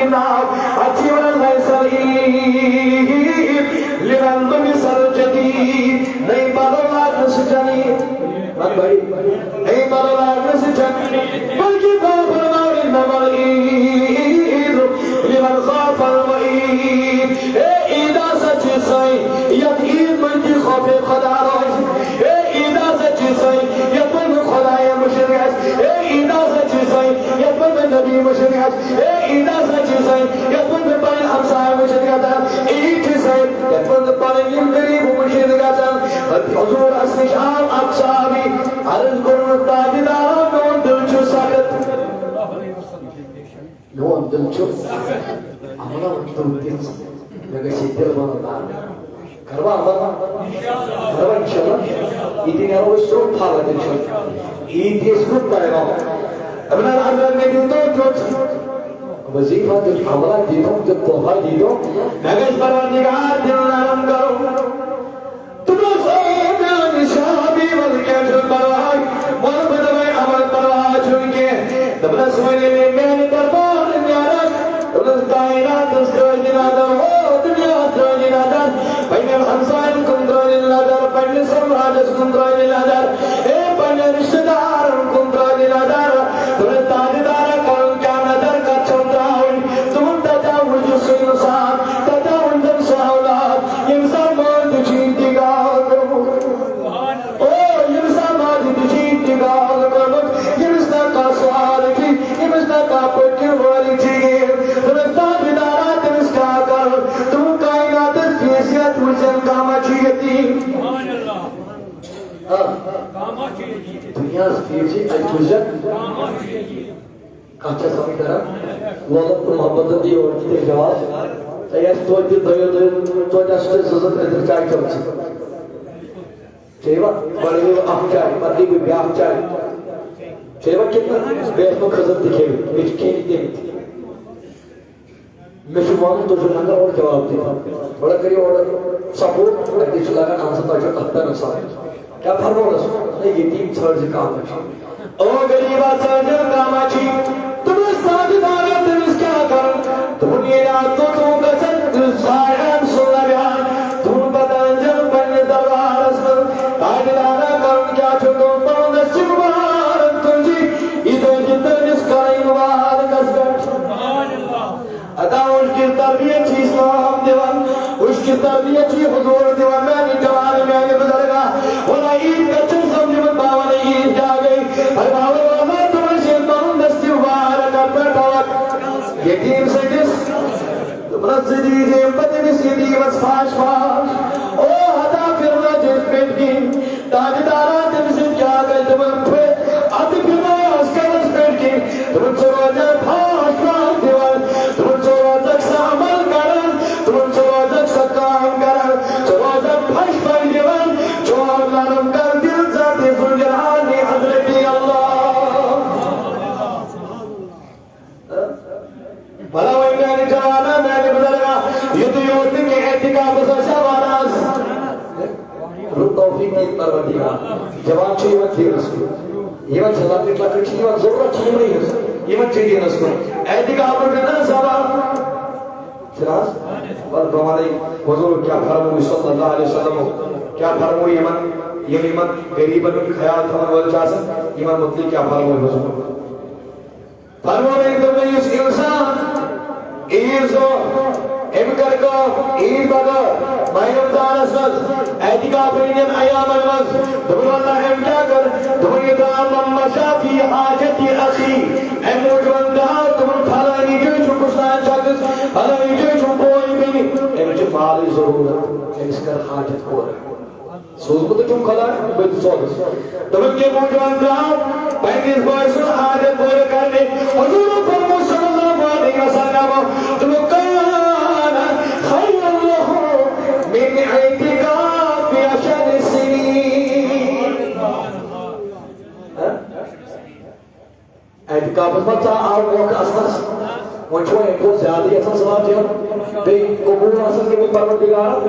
ناو أتيونا ليس لمن بمصر جديد نئی بارولاد نسجنی من بھائی نئی بارولاد نسجنی بلکہ بابر ماری نمالید لمن خاف الوعید اے عیدہ سچی سائی ید عید من کی خوف خدا روش اے عیدہ سچی سائی ید من خدای مشرعش اے عیدہ سچی سائی ید من نبی مشرعش اے عیدہ سچی سائی ید من بین حمسائے مشرعش عید سائی ید من بین غریب مشرعش حضور اسنش آم اقصابی عرض قرن تاجدارا نون دلچو ساکت نون دلچو امنا وقتو دلچ لگا شدر بنا کروا کروا انشاءاللہ ایدین اروش تو پھالا انشاءاللہ عید دیس خود پائے گا ابن العظم میں دیتو جوت وظیفہ جو حوالہ دیتو جب توحہ دیتو نگش پروردگار دل نرم کرو شابی والکیش البروائی ورب دوائی عمل بروائی چونکے دبنا سوئنے میں میرے دربار نیارت دبنا کائنات دستوئی دنادر ہو دنیا دستوئی دنادر بین الحمسائن کندرائی دنادر بین سمراجس کندرائی دنادر اے بین رشتہ دار کندرائی دنادر دبنا تاجدار کون کیا ندر کا چندرائی تم تجاوز سنسان تجاوز سہولات انسان مرد چینتی گا دنیا سفیرچی اجوزت کانچا سمی درم والله محبت دی اور کی جواز ایس تو دی تو جسٹ ززت ادر چاہی چمچی چیوا بڑی اپ چاہی پتی بھی بیاہ چاہی چیوا کتنا بیس میں خزر دکھے ہوئی بیچ کھیلی دے میں شمام تو جو نگر اور جواب دی بڑا کری اور سپورٹ اگر چلاگا نام سے تاجر اکتا نسان کیا فرمو رسول نہیں یہ تیم سرز کام ہے او غریبہ سرز کام ہے تم اس تاجدارہ تم اس کیا کر دنیا تو تو گسن سائن سنہ بیان تم بدنجل بن دربار اسمر تاجدارہ کرن کیا چھتو پرند سکبارن تنجی ایدو جتر جس کائی مبارک اسبت ادا اس کی تربیت چی اسلام دیوان اس کی تربیت چی حضور دیوان میں نے جوان میں نے بزرگا ولا عید کا چن سمجھ میں باوان عید جا گئی ہر باوان والا تمہیں شیطان دستی مبارک بیٹھا یتیم سے جس تمہیں زدیدی بدنس یتیم اس فاش فاش او حدا فرنا جس پیٹ کی تاجدارہ تم سے جا گئی تمہیں پھر آتی فرنا اس کا اس پیٹ کی تمہیں سروجہ فاش فاش دیوان تمہیں سروجہ سامل کرن تمہیں سروجہ سکام کرن سروجہ پھش پھش دیوان چوار لانم کر دل ذاتی فنجرانی حضرتی اللہ بھلا وہی میں نے جوانا میں نے بزرگا یہ تو یوتی کے اعتقاب سرشا واراز رو توفیق نیت پروردگار جوان چاہیے وقت دیر اس کو یہ وقت صلاح اطلاع کرچی یہ وقت ضرورت چاہیے نہیں ہے یہ وقت چاہیے اس کو اعتقاب کرنا سوال فراز اور ہمارے حضور کیا فرموئی صلی اللہ علیہ وسلم کیا فرموئی ایمان یہ ایمان غریبن خیال تھا وہ چاہتا ایمان مطلق کیا فرموئی حضور فرموئی تمہیں اس انسان ایزو امکر کو عید بدر مہینم دار اسد اعتقاب رینین ایام المز دبر اللہ ام کیا کر دبر ادام ممشا فی حاجتی اخی ام موجوان دار دبر پھلانی جو چھو کشتان چاکس پھلانی جو چھو بوئی بھی ام جو مالی ضرورت ام اس کر حاجت کو رہے سوز کو تو چون کھلا ہے بیت سوز دبر کے موجوان دار پہنیز بائیسو حاجت بوئی کرنے حضور فرمو صلی اللہ علیہ وسلم دبر من اعتقاب عشر سنين اعتقاب متى أروك أصلاً وانشوا يكون زيادة أصلاً صلاة جهة بي قبول أصلاً كمي پروردگار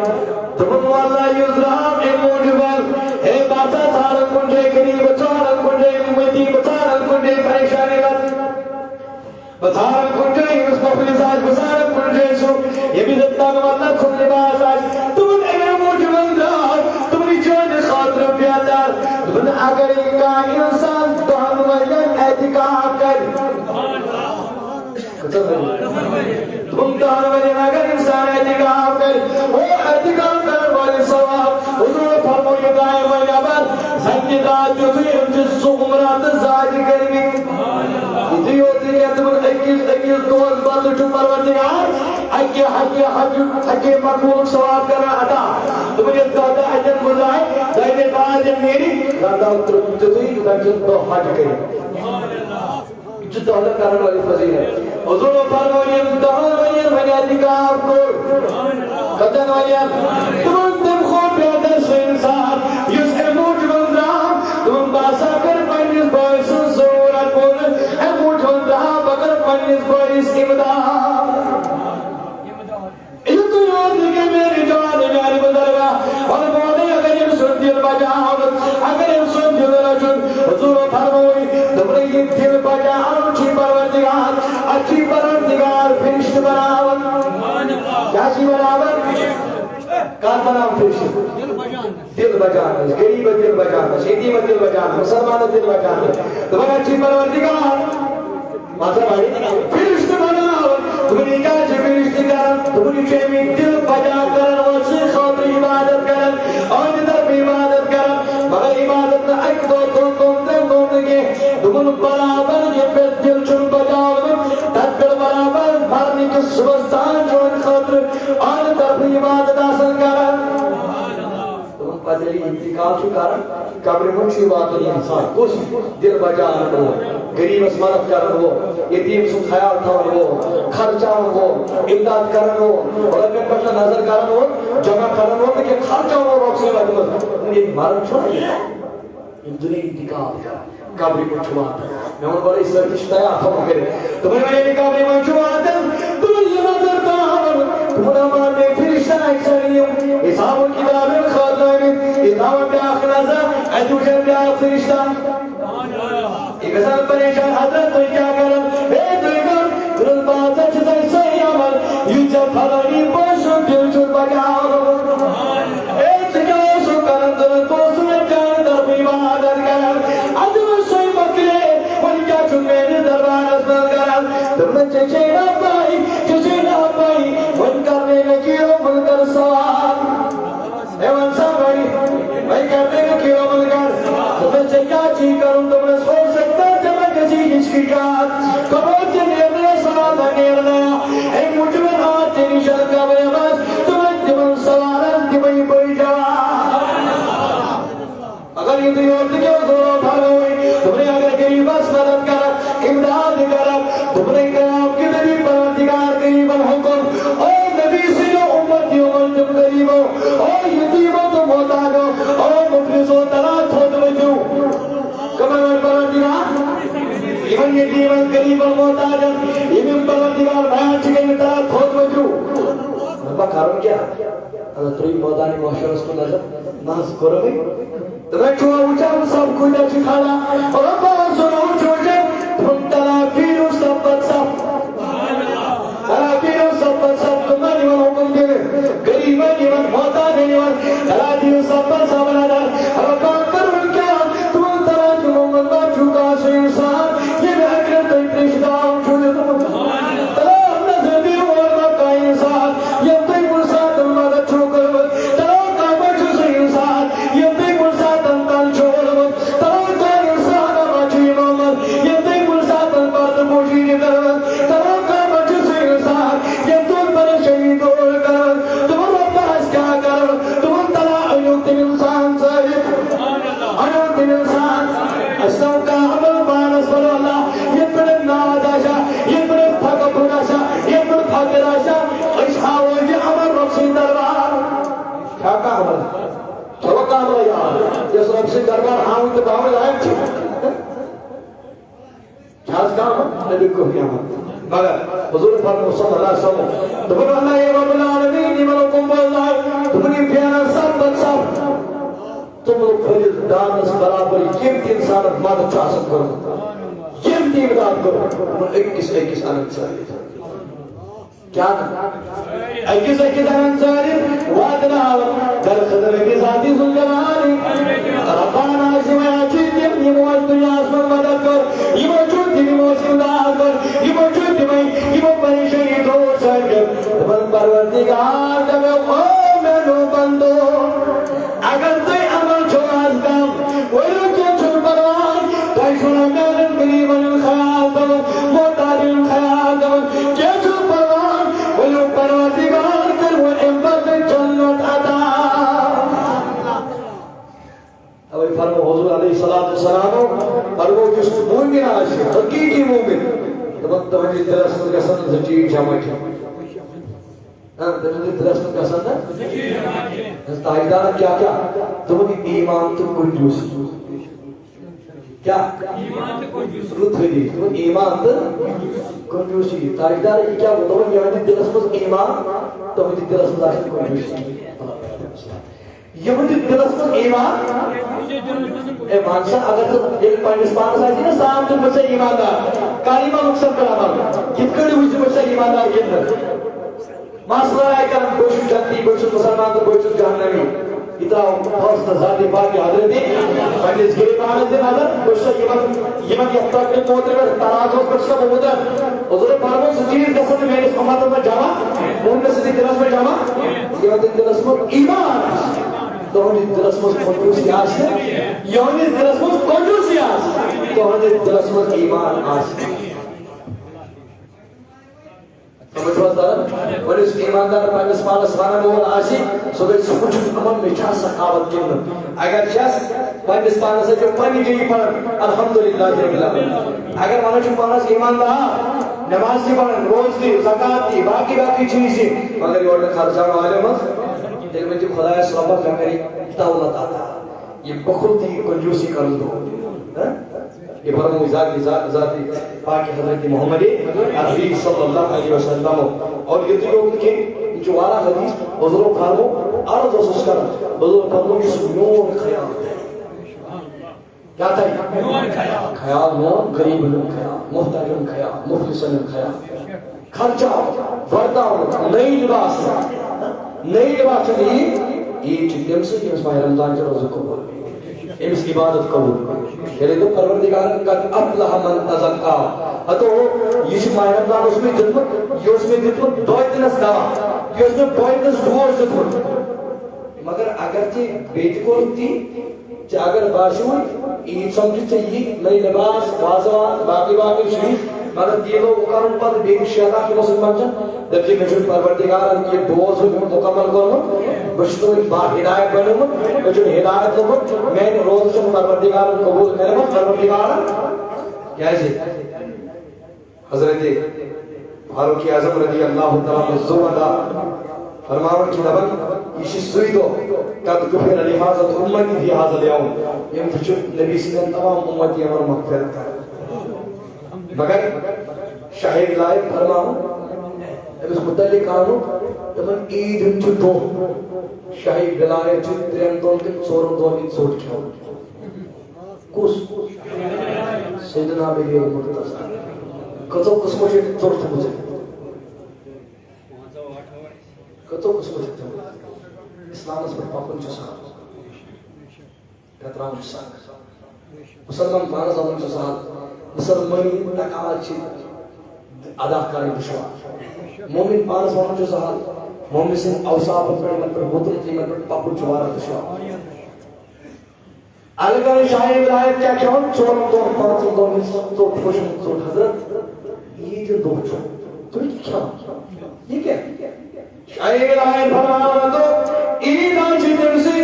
تمن والله يزرام الموجبال اے باتا سارن کنجے قریب سارن کنجے امتی سارن کنجے پریشانی لات بسارن کنجے اس مفلسات تمن وطن کھل لباس آج تمن اگر موجود دار تمن جان خاطر بیادار تمن اگر کا انسان دہن ورین اعتکاف کر تم دہن ورین اگر انسان اعتکاف کر وہ اعتکاف کر والے ثواب حضور فرموئے دائم ونیابر زنی رات جو تھی جس سمرات زاج کرنی یہ ہوتی ہے تمن اکیل دوز بات جو پروردگار اکی مقبول ثواب کرنا عطا تمہیں دادا اجن گزائے دائنے بعد میری دادا اتر تھی دنجن تو حج کریں جو دولہ کرنے والی فضیل ہے حضور فرموئیم دہن ونیر ونیادی کا آپ کو قدن ونیر تمہیں تم خود بیادر سے انسان یس اموج بندرام تم باسا کر پنیس باعث ضرورت بول اموج بندرام بگر پنیس باعث امدام یہ تو یاد ہے کہ میری جوان میری بزرگا اور بولے اگر یہ سن دل بجاؤ اگر یہ سن دل رجل حضور فرموئی تمہیں یہ دل بجاؤ اچھی پروردگار فرشت بناون کیا چی بناون کار بناون فرشت دل بجانا غریب دل بجانا شیدی دل بجانا مسلمان دل بجانا تمہیں اچھی پروردگار ماذا بھائی فرشت بناون تمہیں کیا چی فرشت کرن تمہیں چیمی دل بجا کرن واسے خاطر عبادت کرن اور در عبادت کرن مگر عبادت نہ ایک دو کے تمہیں برابر یہ پہ دل چن بجاؤ تکر برابر بھرنی کے سبستان جو ان خاطر اور در عبادت حاصل کرن تمہیں پدری انتقال شو کرن قبر منشی بات نہیں انسان کچھ دل بجانا ہو غریب اسمرت کرن ہو یتیم سن خیال تھا ہو خرچان ہو امداد کرن ہو اور اگر پتہ نظر کرن ہو جمع کرن ہو کہ خرچان ہو روک سے لگمت یہ مارن چھوڑی ہے دنیا انتقال کرن قبر منشوات میں ان بڑے اس لڑکی شتایا ہم کرے تمہیں میں قبر منشوات تمہیں یہ نظر کہاں تمہیں ماننے فرشتہ ایک سریم حساب کتاب خاتم حساب بیاخ نظر ایدوشن بیاخ فرشتہ ایک اصل پریشان حضرت تو کیا کرم اے دوئیگر درل بازا چیزائی صحیح عمل یہ جب پھلانی پوشن دل چھوٹ بگاؤ اے چکاؤ سو کرم درل دوستو میں جائے در بیمادت کرم عدو سوئی مکلے ولی کیا چھو میرے دربان اسمال کرم تمہیں چچے نہ پائی من کرنے لگی ہو من کر سواب اے ونسا بھائی میں کرنے لگی ہو من کر تمہیں چکا چی کروں تمہیں سو سکتا جمع کسی ہچکیات کبھو چنے میں سوال دنیرنا اے مجھویں آج نشان کا بے بس تمہیں جمع سوالن تمہیں بڑی جواب اگر یہ دیوارت کیوں دوروں بھر ہوئی تمہیں اگر قریبس مدد کرک امداد کرک تمہیں قیام کی نبی پروردگار قریباً حکم اے نبی سے جو امتی تم قریب ہو اے یتیموں تم محتاج ہو اے مفلسوں ترات ہو توجہ کمر پروردگار ایمن یتیمن قریباً محتاج ایمن پروردگار بیان چکے ترات ہو توجہ ربا کارون کیا اللہ تروی مودانی معاشر اس کو نظر ناز کرو گئی تمہیں چھوڑا اچھا سب کچھ اچھی کھانا ربا سنو چھوٹے تم تلافیر سبت سب تلافیر سبت سب تمہیں نیون حکم دے گریبا نیون محتاج نیون تلافیر سبت سب نظر ربا کرون کیا تمہیں ترہ جو مندہ چکا سے انسان یہ میں اکرم تو اتنی شداؤں چھوڑے تلہ نظر دی ورمہ کا انسان یہ تی مرسات المدد چھوکر تلہ کعبہ چھو سے انسان یہ تی مرسات انتان چھوڑ تلہ کا انسان مچی محمد یہ تی مرسات انبارد موشید کرد تلہ کعبہ چھو سے انسان یہ تو پر شہید اور کرد تمہیں رباس کیا کرد تمہیں تلہ ایوکت انسان صاحب ایوکت انسان اسلام کا عمل بانس پر اللہ یہ پر ناداشا یہ پر پھاک پھناشا یہ پر پھاک راشا اشحاو یہ عمل رب سے دربار کیا کا عمل چلو کا عمل یاد یہ رب سے دربار ہاں تو باہر لائق چھو چھاز کا عمل نبی کو بھی عمل مگر حضور فرمو صلی اللہ علیہ وسلم تمہیں اللہ یہ رب العالمین ایمانکم بولائے تمہیں پیانا سب بد سب تم لوگ فرید دانس برابر یمتی انسان مادت چاہسن کرو یمتی امداد کرو ایک کس آنند چاہیے کیا اکس انصاری وعدنا در خدر ذاتی ذوالجلال ربنا شما چیتیم یمو دنیا اسمان مدد کر یمو چوت یمو سمداد کر یمو چوت یمو پریشانی دور سر بل پروردگار جب او منو بندو اگر تو عمل چھوڑ کم وہ کیا چھوڑ پروان تو چھوڑ میرن قریبن الخیال دو موتار الخیال دو کیا چھوڑ پروان وہ پروردگار کر وہ عبادت جنت عطا اب فرمو حضور علیہ الصلوۃ والسلام فرمو جس مومن ہے حقیقی مومن تمام توجہ درس کا سن زچی جمع ہاں درس کا سن تائیدار کیا کیا تم ایمان تو کنجوسی کیا ایمان تو کنجوسی رت ہوئی تم ایمان تو کنجوسی تائیدار کیا وہ تم یعنی درس میں ایمان تم درس میں کنجوسی یہ مجھے درس میں ایمان اے مانسا اگر تو ایک پانچ پانچ آئی نا سام تو بچے ایماندار کاریما مقصد کر آمار کتکڑی ہوئی سے بچے ایماندار کتنا ماسلہ ہے کہ ہم کوشش جانتی کوشش مسلمان تو کوشش جاننی اتنا حوصلہ ذاتی باقی حضرتی مجلس گری معنی دن حضرت کوشش یمن کی افتاق کے موتر میں تراز ہو کر سب موتر حضور پارموں سے چیز دست میں اس امت میں جامع مومن سے دلس میں جامع یہ دلس میں ایمان تو ہمیں دلس میں کنجوسی آس ہے یہ ہمیں دلس میں کنجوسی آس تو ہمیں دلس میں ایمان آس سمجھ بات اور اس ایماندار پانس مالس وانا مول آسی سو گئی سوچ امن میں چھا سخاوت کن اگر چھس پانس پانس جو پانی گئی پر الحمدللہ رب العالمین اگر مانا چھو پانس ایماندار نماز دی پڑھن روز دی زکات دی باقی چیز دی مگر یہ اور خرچہ والے مت دل میں جو خدا صحابہ کیا کری دولت آتا یہ بخل تھی کنجوسی کر دو یہ فرمو ذاتی پاک حضرت محمد عربی صلی اللہ علیہ وسلم اور یہ تو لوگ کے جو والا حدیث حضور فرمو عرض و سسکر حضور فرمو اس نور خیال کیا تھا خیال نور غریب خیال محتاج خیال مفلس خیال خرچہ وردہ نئی لباس نہیں یہ تم سے ماہ رمضان کے روزے قبول امس عبادت قبول یعنی تو پروردگار قد افلح من تزکا تو یہ ماہ رمضان اس میں دتمت یہ اس میں دتمت دویتنس دوا یہ اس میں دویتنس ڈور دتمت مگر اگر تی بیت کورتی اگر باشون عید سمجھ چاہیے نئی لباس وازوان باقی چیز مگر یہ لوگ کرن پر بے شیطان کی مسلمان جان جبکہ میں پروردگار یہ دوز مکمل کروں بشتو با ہدایت بنوں میں جو ہدایت لوں میں روز سے پروردگار قبول کروں پروردگار کیسے حضرت فاروق اعظم رضی اللہ تعالی عنہ زودا فرماون کی دبن یہ سوئی دو قد غفر لهذا الامه في هذا اليوم يمتشف نبی صلی اللہ تمام امتی امر مغفرت کر مگر شاہد لائے فرماؤں اس متعلق آنو تمہیں عید انچو دو شاہد لائے چھو ترین دون کے سورن دون عید سوٹ کیا کس سیدنا بلی مرتضی کتو قسمو چھے چورت مجھے کتو قسمو چھے چورت اسلام اس پر پاپن چھو ساتھ کترام ساتھ مسلمان پانا زمان چھو ساتھ مسلمانی تقاعد ادا کرنے دشوار مومن پانس وہاں جو سہال مومن سے اوصاف پر ہوتن قیمت پر پاپو چوارا دشوار الگر شاہی ولایت کیا کیا ہوں چون دو پانچ دو تو خوشن تو حضرت یہ جو دو چھو تو یہ کیا یہ کیا شاہی ولایت فرمانا تو عید آنچی دن سے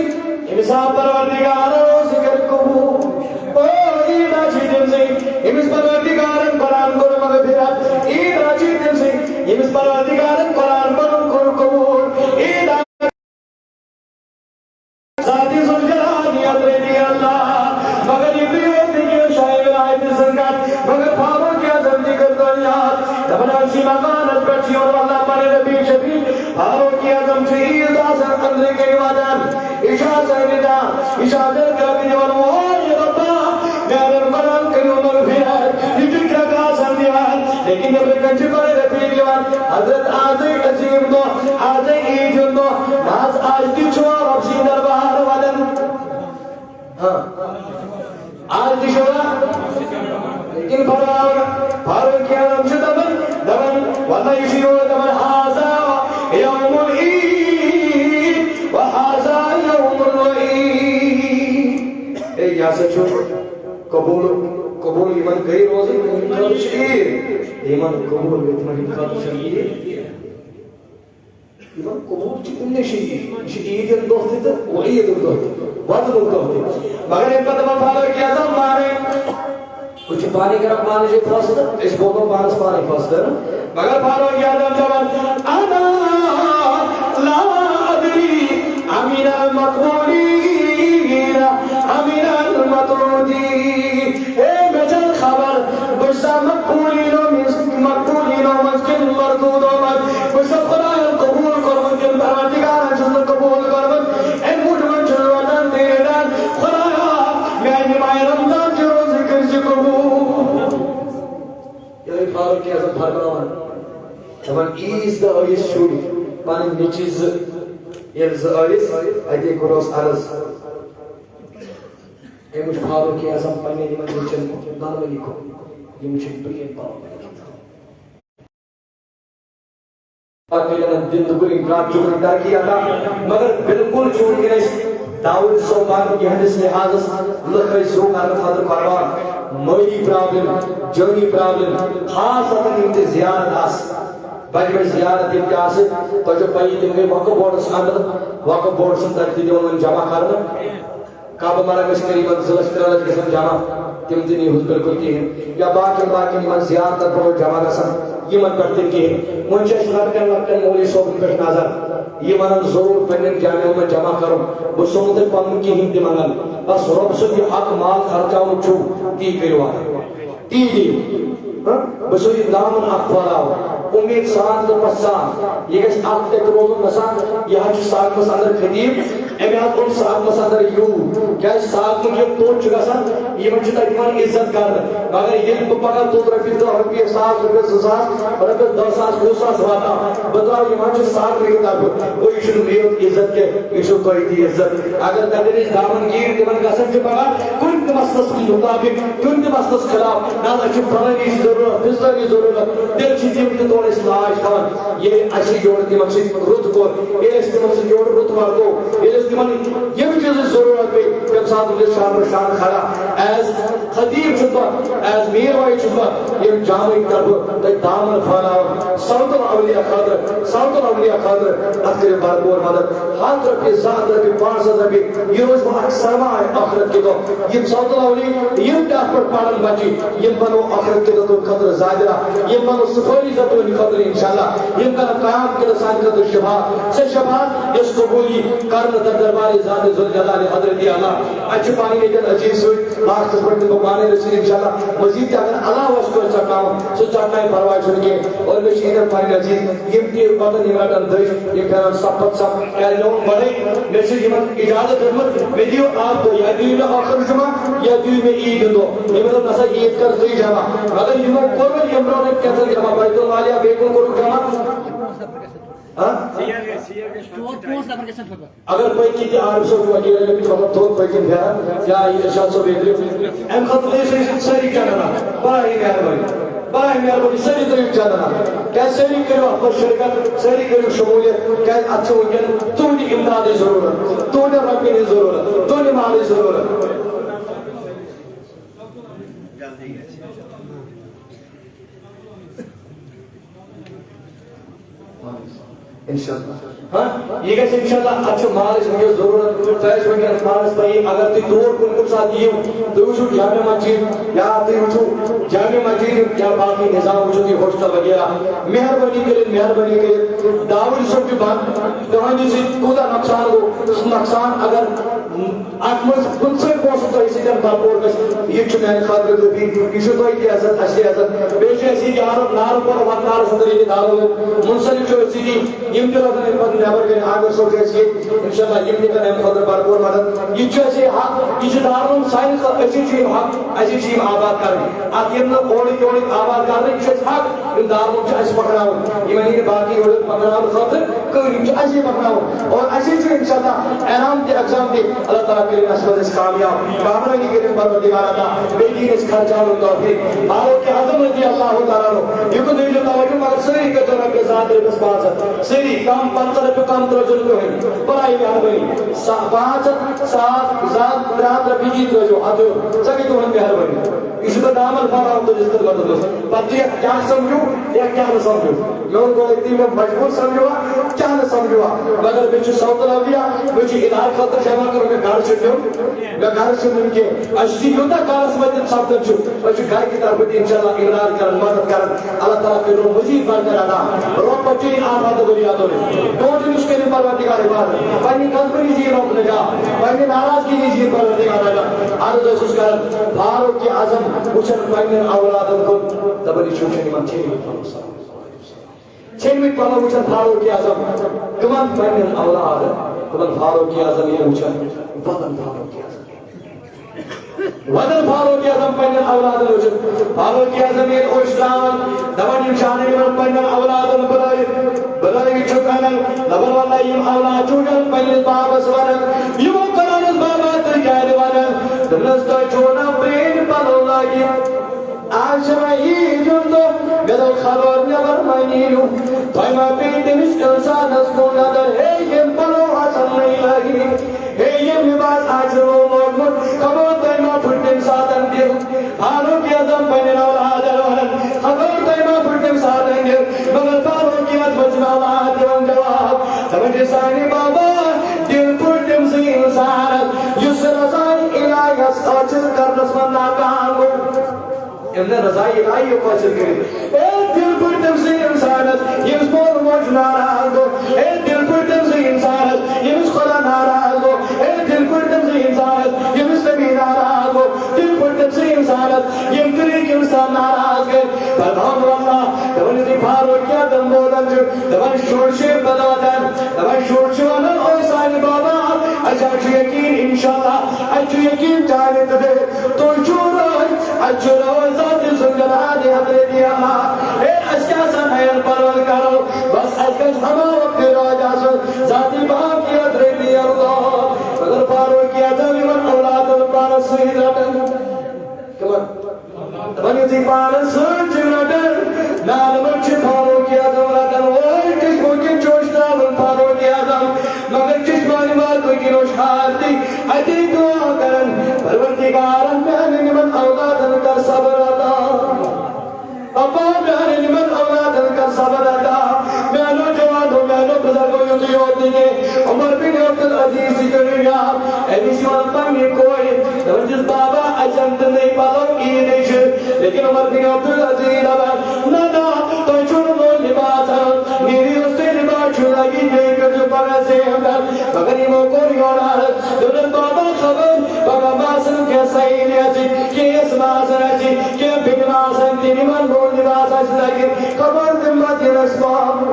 امسا پروردگار ذکر قبول عید آنچی دن سے امس پروردگارن قرآن کو مغفرت عید آنچی دن سے امس پروردگارن قرآن کو قبول عید ذاتی ذوالجلال حضرت اللہ مگر یہ بیوت کی شاہی ولایت سنگت مگر پھاو کیا زندگی کر دنیات دبنا سی مقانت بچی اور اللہ پر نبی شبیر پھاو کیا زم سے عید آسر اندر کے وعدان عشاء سہندا عشاء در کبھی دیوان موہی ربا میرے قرآن کرو مغفرت یہ فکر کا سندیوان لیکن جب کنچ پر رفی دیوان حضرت آزی يشيرون من هذا يوم العيد وهذا يوم الوعيد. اے یا سچو قبول ایمان گئی روزی من شعیر ایمان قبول ایمان خاطر شعیر ایمان قبول چکن شعیر شعیر دوستی تو وعید دوستی وعد دوستی مگر ایک بات فالو کیا تھا ہمارے کچھ پانی کا پانی جو فاسد اس بوتل پانی فاسد ہے مگر فالو کیا تھا جب انا لا ادری امین المقبولین امین المطرودین اے مجل خبر بشتا مقبولین و مسکن مردود و بشتا خدای قبول کرمن جن پروردگار جن قبول کرمن اے مجمن چلواتن دیدن خدایا میں نمائی رمضان جو ذکر سے قبول یہ فاروق اعظم فرماوان تمام ایز دا آیس شوری پانی نیچیز یلز آیس ایتی گروس عرض اے مجھ فاروق اعظم پانی نیمن نیچن دانولی کو یہ مجھے بلین پاؤ اکیلن دن دکل انقلاب چکر در کیا تھا مگر بالکل چھوڑ کے نہیں داود صوبان کی حدث لحاظ لکھائی سو کارن خاطر قربان موئی پرابلم جونی پرابلم خاص اپن امتی زیارت آس بج زیارت امتی آسے تو جو پئی دن گئی وقت بورڈ ساندر وقت بورڈ سندر تی دیون جمع کرنا کعبہ مرکز قریباً زلشترالت قسم جمع تم دنی حض بالکل کی ہیں یا باقی من زیارت پر جمع رسن یہ من پڑھتے کی ہیں منچہ لڑکن مولی صوبن پر نظر یہ من ضرور پنن جامعوں میں جمع کروں وہ سمتر پمن کی ہندی منگل بس رب سے بھی حق مال خرچاؤں چھو تی کریوان تی دی بس یہ دامن اخباراؤ امید سان تو پسان یہ گیس آخ تک روزن نسان یہ حج ساگ مساندر خدیب امیاد ان ساگ مساندر یو کیا ساگ مجھے توڑ چکا سان یہ من چھتا ایمان عزت کر مگر یہ پکا تو رفی تو رفی ساگ رفی سساس رفی دساس کوساس واتا بدلاو یہ من چھتا ساگ رفی تاکو وہ ایشن میرد عزت کے ایشن کوئی تھی عزت اگر تدریج دامن گیر دیمن گسن چھو پکا کن کے مسلس کی مطابق کن کے مسلس خلاف نادا چھو پرنی ضرورت فضلانی ضرورت دل چھ دیم کے طور اصلاح کھان یہ اچھی جوڑ دی مقصد رت کو یہ استعمال سے جوڑ رت مار کو یہ استعمال یہ چیز ضرورت پہ جب ساتھ مجھے شان و شان کھڑا ایز خطیب چھتا ایز میر وائی چھتا یہ جامعی کرب تے دامن پھالا سوت الاولیاء خاطر اکثر باربور مدد ہاتھ رکھے ذات رکھے 500 رکھے یہ روز وہ سرما ہے آخرت کے دو یہ سوت الاولیاء یہ ٹاپ پر پاڑن بچی یہ بنو آخرت کے دو خطر زاجرہ یہ بنو صفوری زبونی خطر انشاءاللہ یہ بنو قیام کے لسان خطر شفاعت سے شفاعت اس قبولی کرن در دربار ذات ذوالجلال حضرت اللہ اچھو پانی لیکن عجیز ہوئی آخر پڑھنے کو پانے رسید انشاءاللہ مزید اگر اللہ وشکو ایسا کام سو چاہتا ہے پروائی سنگے اور میں شہدر پانی عجیز یہ بھی پتہ نمائٹ اندرش یہ کہنا سپت سپ کہہ لوگ بڑے میں سے یہ اجازت رحمت ویڈیو آپ دو یا دیو میں آخر جمعہ یا دیو میں عید دو یہ مطلب نسا عید کر سی جمعہ اگر یہ میں قربت یمروں نے کیسا جمعہ بیت المالیا بیکن کرو جمعہ اگر کوئی چیز عارف سو جو اجیرہ لکھت وقت تھوک پیکن بھیرا یا یہ اشاد سو بیدری ایم خط لیسے سری جاننا براہی مہربانی سری طریق جاننا کیا سری کرو اپر شرکت سری کرو شمولیت کیا اچھا ہوگن تو نے امدادی ضرورت تو نے ربی ضرورت تو نے مالی ضرورت انشاءاللہ ہاں یہ کہتے ہیں انشاءاللہ اچھا مالش مجھے ضرورت فیش وغیرہ مالش پائی اگر تی دور کن ساتھ یہ تو وچھو جامع مسجد یا تی وچھو جامع مسجد یا باقی نظام وچھو تی ہوسٹل وغیرہ مہربانی کرے داوری سب کی بات دہانی سے کودا نقصان ہو نقصان اگر اکمز کنسر پوسٹ تو اسی جن باپور کش یہ چھو میں خاطر دو بھی ایشو تو ایتی عزت اشتی عزت بیشی ایسی جہارت نارو پر وقت نارو سندری کی دارو منصرف جو اسی کی یم دل اپنے پتن نیبر کے آگر سوچے اسی انشاءاللہ یم دل کا نیم خاطر باپور مدد یہ چھو ایسی حق یہ چھو دارون سائن خط ایسی چیم حق ایسی چیم آباد کرنے آتی یم اوڑی آباد کرنے یہ چھو ایسی حق ان دارون چھو ایسی پکڑاؤں یہ میں نے باقی اوڑی پکڑاؤں خاطر کوئی یم چھو ایسی پکڑاؤں اور ایسی چھو انشاءاللہ اعلام دے اقسام دے اللہ تعالیٰ کے نسبت اس کامیاب کامرانی کے دن پروردگار عطا بیٹی اس خرچان و توفیق فاروق اعظم رضی اللہ تعالیٰ عنہ یہ کو دیجو توجہ مگر سری کے جناب کے ذات بس پانچ سری کام پنتر پہ کام ترجل کو ہے برائی مہربانی پانچ سات ذات برات ربیجی توجہ حضور سکی تو ہم مہربانی اس کو دامن فارا ہم تو جس طرح مدد پتہ کیا سمجھو یا کیا نہ سمجھو لوگوں کو ایک میں مجبور سمجھو کیا نہ سمجھو مگر بچو سوت لویا بچو ادار خطر شما کرو کہ گھر چھو میں گھر چھو من کے اشتی ہوتا کارس مجد سابتن چھو بچو گھر کی طرف بھی انشاءاللہ ابرار کرن مدد کرن اللہ تعالیٰ کے روح مزید بڑھ کر ادا روح بچے آباد بنیادوں نے کوٹ مشکل پروردگار عبادت پانی قلبری جی روح نگاہ پانی ناراضگی جی پروردگار عبادت عرض اس کرن فاروق اعظم وچھن پانی اولادن کو دبری چوچنی من چھنویت پانا وچھن فاروق اعظم کمان پانی اولاد کمان فاروق اعظم یہ وچھن وطن فاروق اعظم وطن فاروق اعظم پانی اولاد وچھن فاروق اعظم یہ اوشتان دبانی شانی من پانی اولادن بلائی چکانن لبن والا یم اولاد چوکن پانی بابا سوانن یمو کرانس بابا ترکار وانن دلستا چونا پرین پلو لائی آشمائی جردو گدو خبر نبر منیلو تویما پیتنس انسان اسکو ندر ہے یم پلو حسن نہیں لگی ہے یم لباس آجرو مرمت خبر تویما پھرٹن ساتن دل فاروق اعظم پنن اولاد الولن خبر تویما پھرٹن ساتن دل مگر فاروق اعظم بچن اولاد دیون جواب توجہ سانی بابا دل پھرٹن سی انسانت یس رضائی الہی اس آجر کرنس من ناکام گو ابن رضائی الہی کو حاصل کریں اے دل پر تم سے انسانت یہ اس مول موج ناراض ہو اے دل پر تم سے انسانت یہ اس خدا ناراض ہو اے دل پر تم سے انسانت یہ اس نبی ناراض ہو دل پر تم سے انسانت یہ طریق انسان ناراض گئے پردھان واللہ دبن دی فاروق کیا دم بودن جو دبن شورشی بدادن دبن شورشی ونن اوی سانی بابا اچھا یقین انشاءاللہ اچھا یقین چاہنے تدے تو چورای اچھا روز ذات زنجرانی حضرت اللہ اے اشکا سنائن پرول کرو بس اشکش ہما وقت راجہ سن ذاتی باپ کی حضرت اللہ مگر فاروق کی عظمی من اولاد الپارس سوئی رٹن کمان بنی تھی پارس سوئی رٹن نال مرچ فاروق کی عظم رٹن وہی کشمو کی چوشتا من فاروق کی عظم مگر چشمانی بات کوئی کی نوشہاتی اتی دعا کرن پروردگارن میں من اولادن کر صبر عطا ابا میں من اولادن کر صبر عطا میں نو جوان ہوں میں نو بزرگوں یوتی ہوتی ہے عمر بن عبدالعزیز سکریا ایمی سیوان پنگی کوئی جس بابا اجنت نہیں پالو کی نہیں شر لیکن عمر بن عبدالعزیز ابا نانا تو چھوڑ مو لباس میری اس سے لباس چھوڑا گی نہیں کر جو پگا سے ہمیں مگر یہ موقع ریوڑا دولت بابا خبر بابا ماسن کے صحیح لیاتی کہ اس ماسن ایسی کہ بگ ماسن تینی من بول لباس ایسی لگی خبر دمت رسپام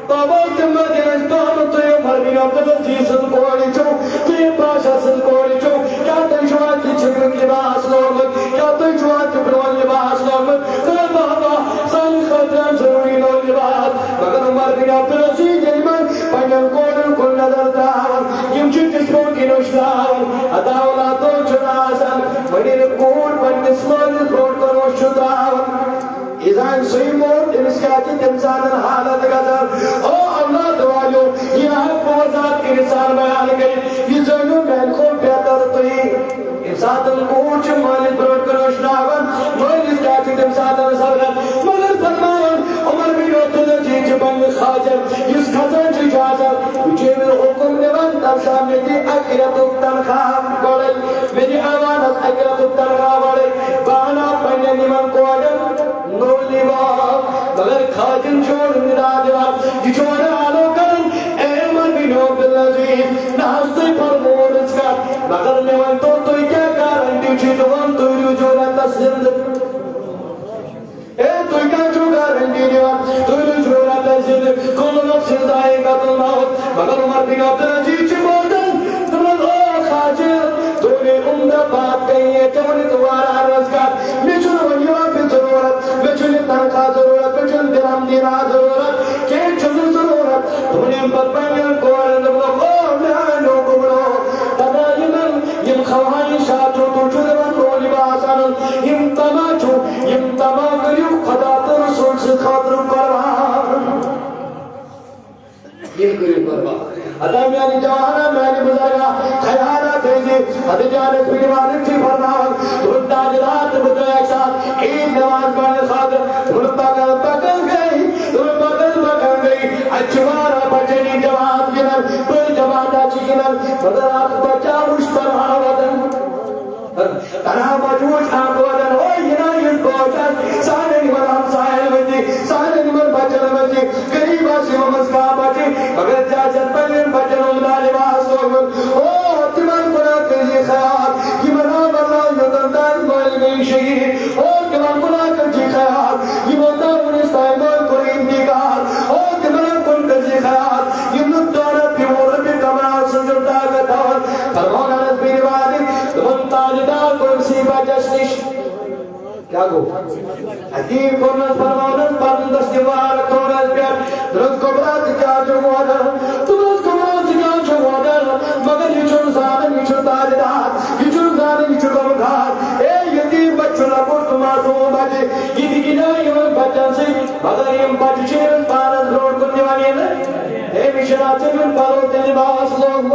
بابا دمت رسپام تو یہ مرمین عبدالعزیز سن کوڑی چو تو یہ پاشا سن کوڑی چو کیا تو جوان کی چھکن لباس لوگت کیا تو جوان کی برون لباس لوگت تو بابا سانی خطرم ضروری لو لباس مگر عمر بن عبدالعزیز من پنجم کوڑن کل نظر داون یم چی کشموں کی نوشتاون اداولا تو چناسن منی رکوڑ پن نسمانی بروڑ کرو شداون ایزان سوی موت انسکاتی تمسانن حالت گذر او اللہ دوالو یہ حق بوزاد کی نسان بیان گئی یہ زنو میں کو بیتر توی انسان کوچ مالی بروڑ کرو شداون مالی اسکاتی تمسانن سرگن مگر فرمان عمر بن عبدالعزیز بن خاجر اس خزن چی جازر مجھے میں حکم دیوان تب سامنے دی اکرت تنخواہ بڑھے میری آوانت اکرت تنخواہ بڑھے بانا پہنے نیمن کو آجن نو لیوان مگر خاجن چھوڑ ندا دیوان یہ چھوڑ آلو کرن اے عمر بن عبدالعزیز ناستے پر مورس کر مگر نیمن تو توی کیا کارن دیوچی دوان توی رجوع تصدر اے توی کا جو کارن دیوان توی رجوع تصدر کل نفس ذائقہ الموت مگر عمر بن عبدالعزیز چی بولتن تمہیں او خاجر تو نے عمدہ بات کہی ہے چونی دوارا عرض کر میں چون ونیوہ پہ ضرورت میں چونی تنخواہ ضرورت میں چون درہم دینا ضرورت کہ چون ضرورت تو نے بدبینیاں کو عرض او میں آئے لوگوں تدا یہ کریم برباد ادا میانی جوانا میانی بزرگا خیالات ہے حد جانت بھی مالک جی فرماؤ تم تاجرات بدر ایک ساتھ عید نماز پڑھنے خاطر تم پکڑ گئی تم پکڑ گئی اچھوارا بچنی جواب گنر کوئی جواب اچھی گنر بدرات بچا مشتر آوادن تنہا بچوش آنکوادن او ینائیت بوچن سارے نمر ہم سائل بچی سارے نمر بچن بچی قریب آسی ممسکا بچی مگر جاجت بچن بچن امدہ لباس ہوگن او اتمن کنا کجی خیال یہ منام اللہ یدردان مال میں شہید او اتمن کنا کجی خیال یہ منام انستائی مال کریم دیگار او اتمن کن کجی خیال یہ مدارت پیور بھی کمران سنجھتا گتاون فرمانا نسبی روادی تمن تاجدار کرسی بچسنش کیا گو حدیم کرنس فرمانس بندس دیوار کونس بیار درست کبرات کیا جمودر درست کبرات کیا جمودر مگر یہ چون زانن یہ چون تاجدار یہ چون زانن یہ چون کمکار اے یتیم بچوں لپور تماسوں بچے یہ دیگنا یہ بچن سے مگر یہ بچ چیرن پارس روڈ کن دیوانی ہے اے مشرات سے من پارو تیلی باس لوگ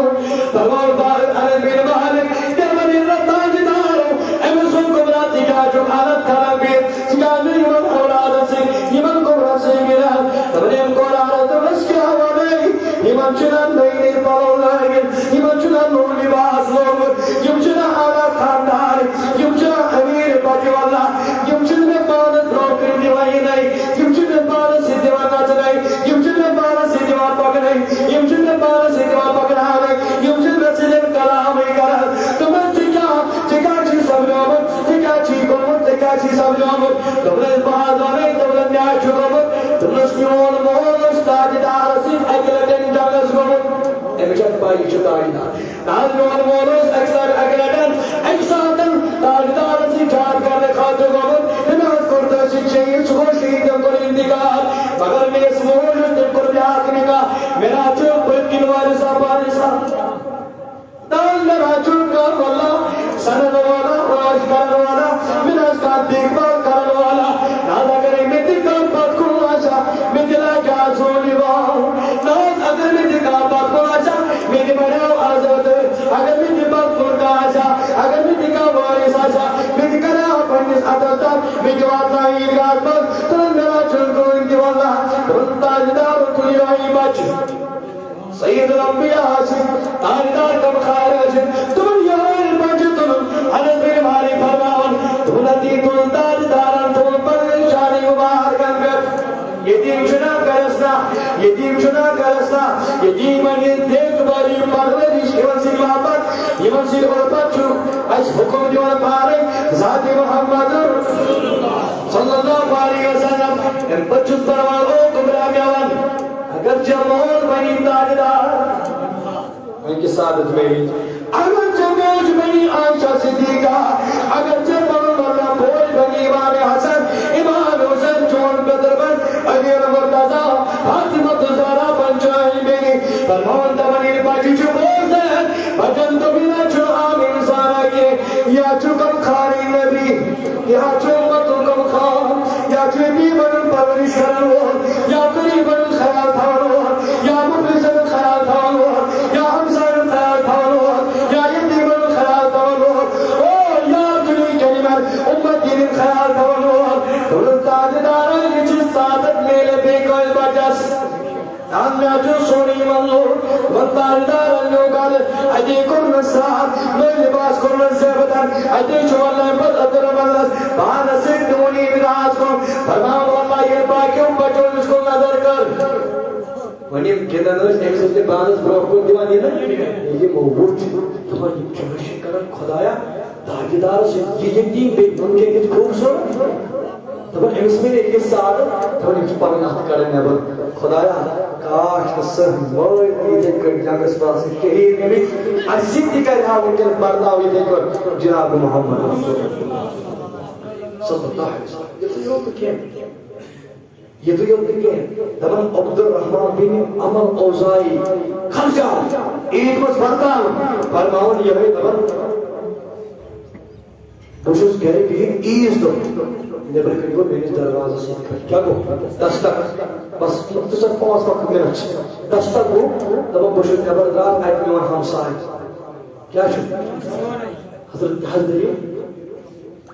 فرمان بارد عرض بین مالک تیمنی رتاجدارو امسون کبرات کیا جمالت ترابیر سیانی یمن اولاد سے یمن کبرات سے گران تبریم کولارت مسکی ہوا نہیں یمن چنان نئی پاو لائگن یمن چنان نور لباس لوگ یم چنان آلا خاندار یم چنان امیر باتی والا یم چنان بانت روکر دیوائی نہیں یم چنان بانت سی دیوانا چنائی یم چنان بانت سی دیوان پکڑائی یم چنان بانت سی دیوان پکڑائی یم چنان سلم کلامی کرن تمہیں چکا چی سمجھومت چکا چی گمت چکا چی سمجھومت تمہیں بہادونے تمہیں نیائی چکومت تمہیں سمیون مولوش تاجدار سید اگلٹن جانس گمت امیشت بائی چتائی تاجدار مولوش اکثر اگلٹن اکساتن تاجدار سید جان کرنے خاطر گمت نماز کرتا سید شہید سکو شہید جنگر اندگار مگر میں اس مولوش تم پر بیاک نگاہ میرا چوک بلکن وارسا بارسا تاج میرا چوک کا مولا سنن والا راج کرن والا مناز کا دیکھ بھال کرن والا ناز اگر میں دکا بات کو آجا میں دلا جا سولی واؤ ناز اگر میں دکا بات کو آجا میں دی بڑھاؤ آزاد اگر میں دی بات کو آجا اگر میں دکا وارس آجا میں دی کرا پنیس عدالتا میں دی واتا ایرگار بات تن میرا چلکو انتی والا تن تاجدار تلی آئی بچ سید الانبیاء حسن تاجدار کم خیر حسن تم یہاں بچ تم حضرت بن مالی فرماون تولتی تل تاجداران تل پر شانی مبارکن کر یتیم چنا کرسنا یتیم چنا کرسنا یتیم انہیں دیکھ باری پرورش ایون سی محبت ایون سی غربت چھو اس حکم دیون پارے ذات محمد صلی اللہ علیہ وسلم ان بچت پروال او کبرا بیاون اگر جمعون بنی تاجدار ان کی سعادت میں اگر جمعوج بنی عائشہ صدیقہ اگر جمعون مرنا بھول بنی امام حسن امام حسن چون بدر بن اگر مرتضی فاطمہ زہرا بن جائیں میری فرمان تمنی باجی چھو بولتے ہیں بجن تو بنا چھو عام انسان آئیے یا چھو کم خاری نبی یا چھو متو کم خار یا چھو بیبن پرورش کرنور یا قریبن خیال تھانور یا مفلسن خیال تھانور یا حمزن خیال تھانور یا یتیمن خیال تھانور او یا دلی کلمت امت دین خیال تھانور دولت تاجداران کی چیز سعادت میلے بے کوئی بچس نام میں جو سونی منظور وطاردار لوگال اجی کرن سراب میں لباس کرن زیبتن اجی چواللہ بد ادرم اللہ بہانا سکتونی مراز کو فرماؤ اللہ یہ باقیوں بچوں اس کو نظر کر ونیم کننرش ایک سوچتے بانس بروک کو دیوانی نا یہ موجود تمہاری چمشی کرن خدایا تاجدار سے یہ یقین بے ممکن کت خوبصورت تمہر امس میں ایک سعادت تمہاری پرنات کرن نبر خدایا کاش قصر موئی ایدن کر جنگس پاس شہید میں بھی عزیز دکھائی تھا ممکن برداوی دیکھر جناب محمد صلی اللہ علیہ وسلم یہ تو یوم کیا یہ تو یوم کیا دمن عبد الرحمن بن عمر اوزائی خرجہ عید مس بردان فرماؤن یہ ہے دمن بوشوز گھرے بھی ایز دو نبر کریگو میں نے دروازہ سے کیا گو دستک بس مختصر 5 وقت میں رچ دستک گو دپان بہ چھُس نٮ۪بر درٛاس اَتہِ میون ہمساے کیٛاہ چھُ حضرت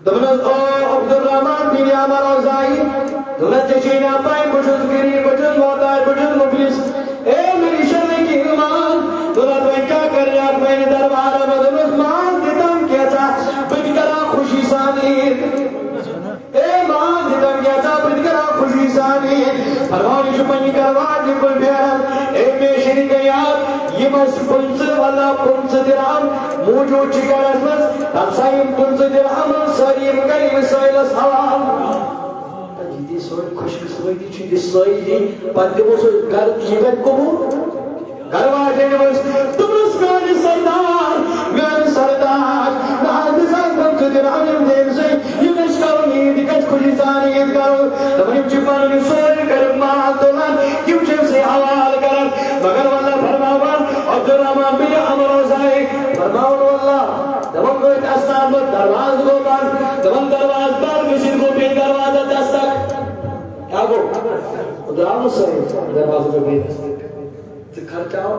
دپان حظ او عبدالرحمان بن عمر اوزائی دپان ژےٚ چھے نا پاے بہ چھُس غریٖب بہ چھُس محتاج بہ چھُس مفلس اے میری شرمکی مان دپان وۄنۍ کیٛاہ کرِ اکھ میانہِ دربارٕ منٛز دوٚپمَس مان دِتم کینٛژھا بہٕ تہِ کرٕ ہا خوشی سان عیٖد اے مان دِتم کینٛژھا بہٕ تہِ کرٕ ہا خوشی سان عیٖد فرمان یہِ چھُ پننہِ گرواجہِ کُن پھیران اے مے شریٖکے یاد یِم ٲسۍ 15 واللہ 15 درہم موٗجوٗد چھِ گرس منٛز تتھ سا یِم 15 درہم سٲری یِم کر ییٚمِس سٲحِلس حوالہٕ یہ سوچ خوش قسمتی چھ یہ سائی دی پتہ دمو سو گھر یہ کر قبول گھر واجے نے بس تمس میانی سردار میانی سردار ناز سان بن تو دن عالم دین سے یہ نشکاو نیدی کچھ خوشی سانی عید کرو تمہیں چپان میں سوئی کرم مال دولان کیوں چھ سے حوال کرن مگر واللہ فرماوان عبدالرحمان بن عمر اوزائی فرماوان واللہ دمم کوئی دستان بر درواز کو بار دمم درواز بار مشید کو پی دروازہ دستک کیا گو ادرام سر دروازہ کو پی دستک تو خرچاؤ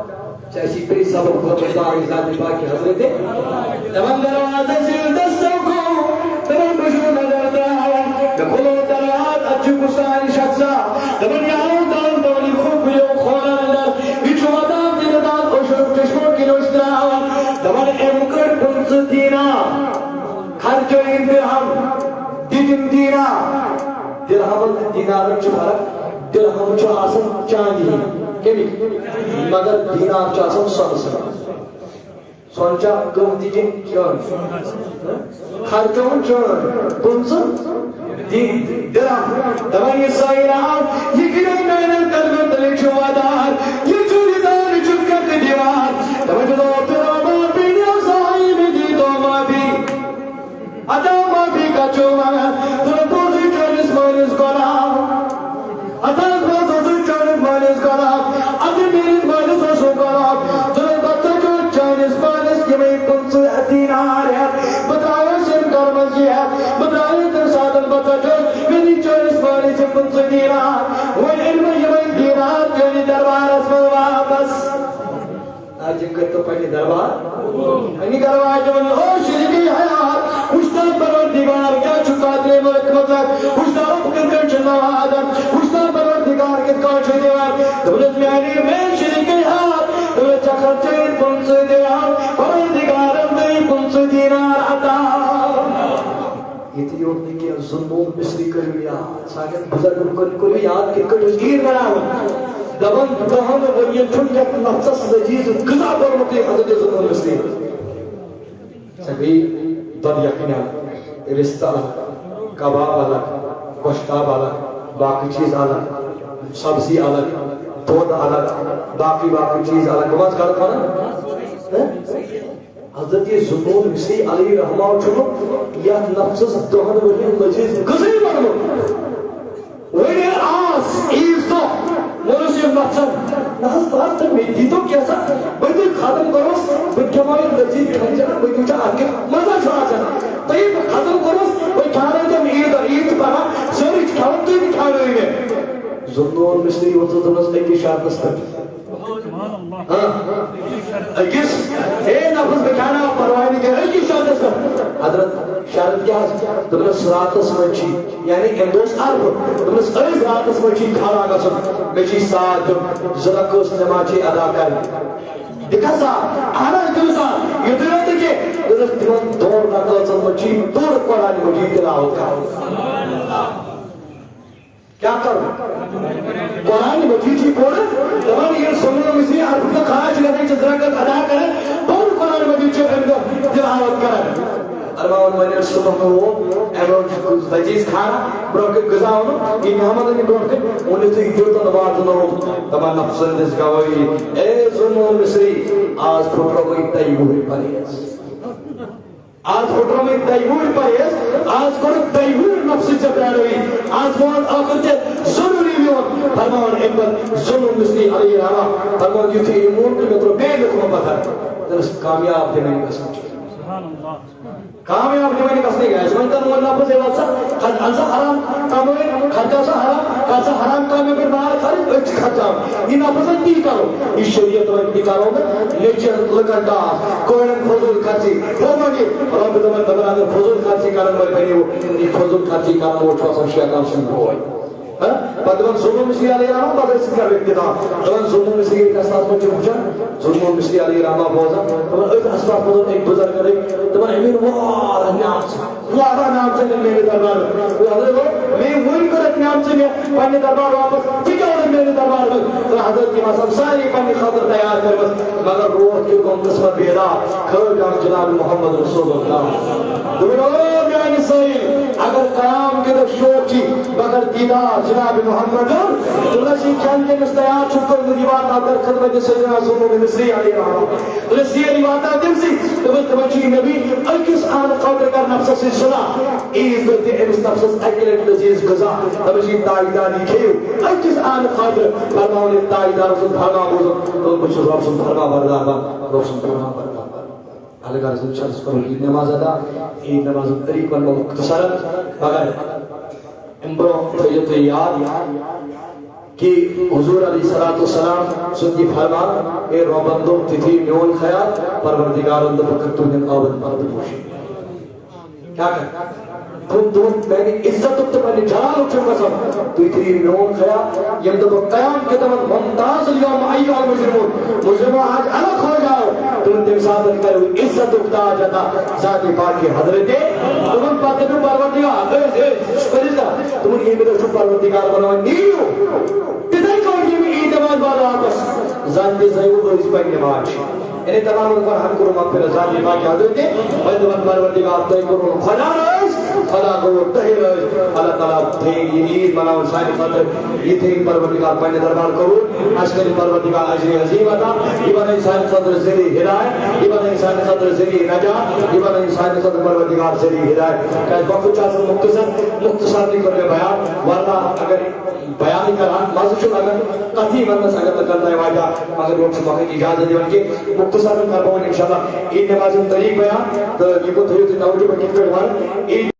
چاہیے پری سبب کو بتا ذات پاک کی حضرت دمم دروازہ سے دستک کو دمم بشو نظر دراؤں دکھلو دروازہ اچھو کسانی شخصا دمم یاؤں دان دولی خوب یو خورا اندر بیچو آدام دین دان اوشو چشموں کی نوش دراؤں دمم امکر پنس دینا خرچو اندرہم دیدم دینا درہم دینار چھ فرق درہم چھ آسن چاندی کمی مگر دینار چھ آسن سن سن چھ قیمتی چان خرچون چان پنسن درہم دمن یہ سائران یہ گرے میرے قلب تلے چھ وادار یہ چوری دار چکت دیوار دمن جو درہم بین اوزائی میں دی دو مابی ادا مابی کا چوما درپوزی چونس مانس گرام ادا پوزی چونس مانس گرام ادی میرس مانس وسو گرام درپتا جو چونس مانس یہ میں پنس دینار ہے بتایا سن کرمز یہ ہے بتایا تر سادن بتا جو میری چونس مانس پنس دینار وہ علم یہ میں دینار چونی دربار اسم واپس آج جنگت تو پہلی دربار انہی دربار جو او شریکی حیات اشتر پروردگار کیا چکا دے ملک مطلق اشتر اپکر کر چلنا آدم اشتر پروردگار کت کاچ دیوار دولت میانی میں شریکی حیات دولت چکر چین پنس دیوار پروردگارم دی پنس دینار عطا یہ تھی ہوتی کہ ظلمون مصری کریا ساکت بزرگم کل یاد کت کٹ اشگیر بناو دبن دہن ورین چھنجک نفسس لجیز قضا برمتی حضرت ظلمون مصری سبھی در یقینا رشتہ کباب الگ گوشتاب الگ باقی چیز الگ سبزی الگ دودھ الگ باقی چیز الگ گواز غلط مانا حضرت ظلمون مصری علیہ رحمہ چھنو یا نفسس دہن ورین لجیز قضا برمتی ورین آس ایز دو مناسب مقصد ناز بات تک میں دیتو کیسا بڑی خاتم کروس بڑی کمائی لذیذ کھائی جانا بڑی کچھ آگے مزہ چھوڑا جانا تو یہ خاتم کروس بڑی کھانا جب عید پڑا سوری کھاؤں تو ہی کھا رہے ہیں ظلمون مصری وزد دنس ایک شاعت نسکر اکیس اے نفس بکھانا پروائی نہیں کہا ایک شاعت نسکر حضرت شاعت کیا ہے دنس راتس منچی یعنی اندوس عرب دنس ایز راتس منچی کھانا گا سن بیچی ساتھ زلکوس نماچی ادا کر دکھاسا آنا دلسا یہ دلت کے دنس دنس دور راتس منچی دور قرآن مجید تلاوت کر کیا کرو قرآن مجید کی پڑھے تمام یہ ظلمون مصری عرب کا خراج لگے جزرکت ادا کرے دور قرآن مجید سے اندر تلاوت کرے ارمان میں نے صبح کو ایمن لذیذ کھانا برکت گزاؤں یہ محمد نے برکت انہیں سے جو تو نواز نو تمام نفسن دس گواہی اے ظلمون مصری آج پھوٹروں میں تیمور پریز آج پھوٹروں میں تیمور پریز آج کرو تیمور نفس چپڑا روی آج مواد آخر چیز ضروری بھی ہو فرمان اکبر ظلمون مصری علیہ رحمہ فرمان جو تھی امور کی مطلب بے لکھوں پتھر درست کامیاب دے نہیں بسن کامیاب نہیں گژھنے گیا وۄنۍ کر وۄنۍ لفظ ہے وَلسا انسا حرام کمٲیِتھ خرچہ سا حرام کر سا حرام کامیو پٮ۪ٹھ مال خرچ أسۍ چھِ خرچاوان یہِ نفظ تی کرو یہِ شریعت وۄنۍ تہِ کرو نہٕ لیٚجن لُکن ڈاکھ کورٮ۪ن فضوٗل خرچی ہومگی رۄبہِ دۄپن دپان اگر فضوٗل خرچی کرن وٲلۍ بنیو یہِ فضوٗل خرچی کرن وول چھُ آسان شیطان سُنٛد بوے پتہ دپان ظلم مصری علیہ رحمہ پتہ ٲسۍ کران اقتدا دپان ظلم مصری قصاص منٛز چھِ وٕچھان ظلم مصری علیہ رحمہ بوزان دپان أتھۍ اسباب منٛز أکۍ بُزرگ رٕکۍ دپان أمیٖن واریاہ نعمژٕ نِن میٛانہِ دربار حضرت مےٚ وٕنۍ کٔرٕکھ نعمژٕ مےٚ پننہِ دربار واپس ژٕ کیٛاہ اوٚنُکھ میٛانہِ دربار منٛز تہٕ حضرت یِم آسان سارے پننہِ خٲطرٕ تیار کٔرمٕژ مگر برونٛٹھ کیُتھ گوٚم قٕسمت بیدار کھٲج آمٕژ جناب محمد رسول اللہ دوٚپُن او میٛانہِ سٲیِل اگر قیام کے دۄہ شوق چھی مگر دیدار جناب محمد تُلسی کھٮ۪ن چٮ۪نس تیار چھُکھ کوٚرمُت یہِ واتناو در خدمت سیدنا ظلم مصری علیہ رحمہ تُلسی ییٚلہِ واتناو تٔمسٕے دپان چھُ یہِ نبی أکِس آنہٕ خٲطرٕ کر نفسس سۭتۍ صلح عیٖز دۄہ دِ أمِس نفسس اکہِ لٹہِ لذیذ غذا دپان چھِ یہِ تاجدار یہِ کھیٚیِو أکِس آنہٕ خٲطرٕ فرماوُن یہِ تاجدار سُنٛد فرما بوزُن بہٕ چھُس رۄب سُنٛد فرما بردار رۄب سُنٛد فرما بردار اگر چلس کرو عید نماز ادا عید نماز طریق ون مختصر مگر امبرو تھیت یاد کہ حضور علیہ السلام سن یہ فرمان اے ربندو تھی میون خیال پروردگار اند فقط تو نے آبد مرد پوشی کیا کہا تم میں نے عزت تو میں نے جلال اٹھے قسم تو اتنی میون خیال یہ تو قیام کے دمت ممتاز اليوم ایوہ المجرمون مجرموں آج الگ ہو جاؤ تم تم ثابت کرو عزت اکتا جاتا ذات پاک کی حضرت تم پاتے تو پروردگار تم یہ میرے چھو پروردگار بناؤ نیو تدھائی کون یہ میں ایدمان بالا آپس ذات زیو اس پر نماز یعنی تمام ان پر ہم کرو مغفر ذات پاک کی حضرت ویدمان پروردگار تائی کرو خدا رئیس خدا کو تہر اللہ تعالیٰ تھے یہ عید مناؤ سائن خاطر یہ تھے پروردگار پہنے دربار کرو اشکر پروردگار اجر عظیم عطا یہ بنا انسان خاطر ذریع ہدایت یہ بنا انسان خاطر ذریع نجات یہ بنا انسان خاطر پروردگار ذریع ہدایت کہ وقت چاہتا مختصر نہیں کرنے بیان ورنہ اگر بیان کران مازو چھو اگر قطعی ورنہ سے اگر کرتا ہے واجہ مگر وقت وقت اجازت دیوان کے مختصر کربون انشاءاللہ عید نماز طریق بیان تو یہ کو تھیو تھی توجہ بکیت کروان